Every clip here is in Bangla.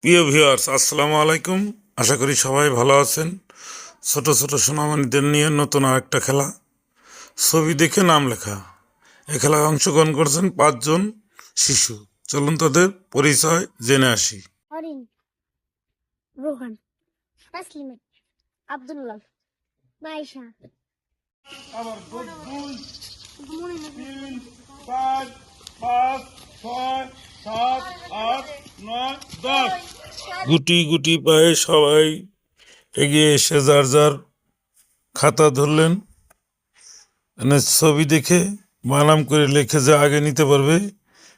প্রিয় ভিউয়ার্স, আসসালামু আলাইকুম। আশা করি সবাই ভালো আছেন। ছোট ছোট সোনামণিদের নিয়ে নতুন আরেকটা খেলা, ছবি দেখে নাম লেখা। এই খেলায় অংশগ্রহণ করছেন 5 জন শিশু। চলুন তাদের পরিচয় জেনে আসি। অরিন, রোহান, তাসলিমা, আব্দুল্লাহ, মাইশা। আবার 2 3 4 5 6 7 8 9 10। গুটি গুটি পায়ে সবাই এগিয়ে এসে যার যার খাতা ধরলেন। ছবি দেখে বানাম করে লিখে যে আগে নিতে পারবে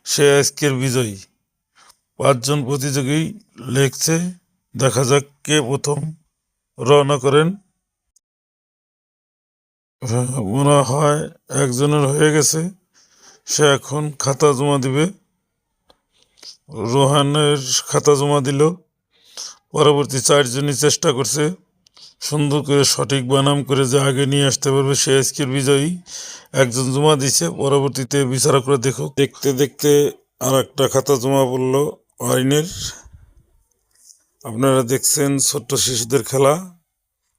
সে আজকের বিজয়ী। 5 জন প্রতিযোগী লিখছে, দেখা যাক কে প্রথম রওনা করেন। মনে হয় একজনের হয়ে গেছে, সে এখন খাতা জমা দিবে। রোহানের খাতা জমা দিল। পরবর্তী 4জনই চেষ্টা করছে সুন্দর করে সঠিক বানাম করে যে আগে নিয়ে আসতে পারবে সে আজকের বিজয়ী। একজন জমা দিছে, পরবর্তীতে বিচারকরা দেখুক। দেখতে দেখতে আর একটা খাতা জমা পড়লো আইনের। আপনারা দেখছেন ছোট্ট শিশুদের খেলা।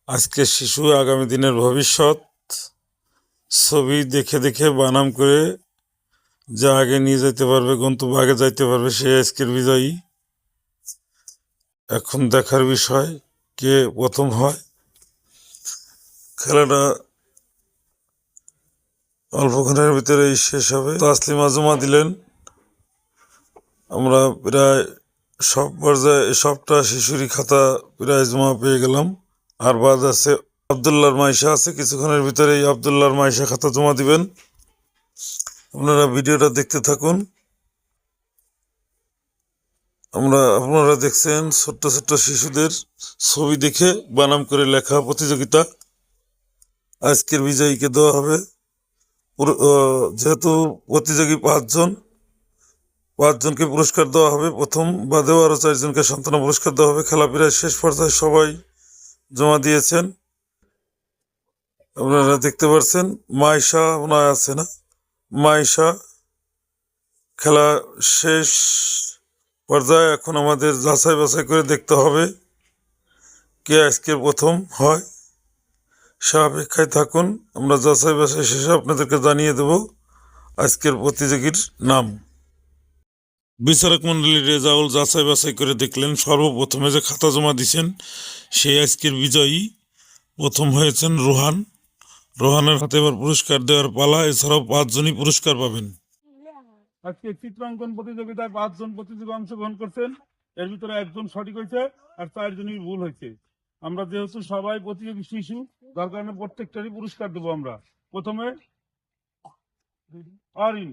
আজকের শিশু আগামী দিনের ভবিষ্যৎ। ছবি দেখে দেখে বানাম করে যা আগে নিয়ে যেতে পারবে, গন্তব্য আগে যাইতে পারবে, সে আজকের বিজয়ী। এখন দেখার বিষয় কে প্রথম হয়। খেলাটা অল্পক্ষণের ভিতরেই শেষ হবে। তাসলিমা জমা দিলেন। আমরা প্রায় সব পর্যায়ে সবটা শিশুরই খাতা প্রায় জমা পেয়ে গেলাম। আর বাদ আছে আবদুল্লাহর মাইশা আছে, কিছুক্ষণের ভিতরেই আবদুল্লাহর মাইশা খাতা জমা দিবেন। আপনারা ভিডিওটা দেখতে থাকুন। আপনারা দেখছেন ছোট্ট ছোট্ট শিশুদের ছবি দেখে বানাম করে লেখা প্রতিযোগিতা। আজকের বিজয়ীকে দেওয়া হবে, যেহেতু প্রতিযোগী 5জনকে পুরস্কার দেওয়া হবে। প্রথম বাদেও আরো 4জনকে সান্ত্বনা পুরস্কার দেওয়া হবে। খেলা প্রায় শেষ পর্যায়ে, সবাই জমা দিয়েছেন। আপনারা দেখতে পাচ্ছেন মাইশা মনে আছে না, মাইশা। খেলা শেষ পর্যায়ে, এখন আমাদের যাচাই বাছাই করে দেখতে হবে কে আজকের প্রথম হয়। সে অপেক্ষায় থাকুন, আমরা যাচাই বাছাই শেষে আপনাদেরকে জানিয়ে দেব আজকের প্রতিযোগীর নাম। বিচারক মন্ডলীর রেজাউল যাচাই বাছাই করে দেখলেন সর্বপ্রথমে যে খাতা জমা দিয়েছেন সেই আজকের বিজয়ী। প্রথম হয়েছেন রোহান। রোহানের হাতে এবার পুরস্কার দেওয়ার পালা। এছাড়াও 5জনই পুরস্কার পাবেন। আজকে চিত্রাঙ্কন প্রতিযোগিতায় 5 জন প্রতিযোগী অংশগ্রহণ করছেন। এর ভিতরে 1জন সঠিক হয়েছে আর 4জনই ভুল হয়েছে। আমরা যেহেতু সবাই প্রতিযোগী শিশু, যার কারণে প্রত্যেকটারই পুরস্কার দেবো আমরা। প্রথমে আরিন,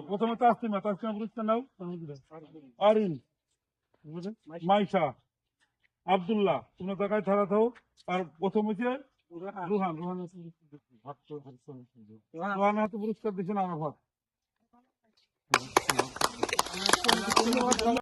প্রথমে তাসলিমা পুরস্কার নাও। আরিন, মাইশা, আব্দুল্লাহ, তোমরা জায়গায় থাকা থাও। আর প্রথম হয়েছে রুহান। রুহান হাতে পুরস্কার দিয়েছেন আমার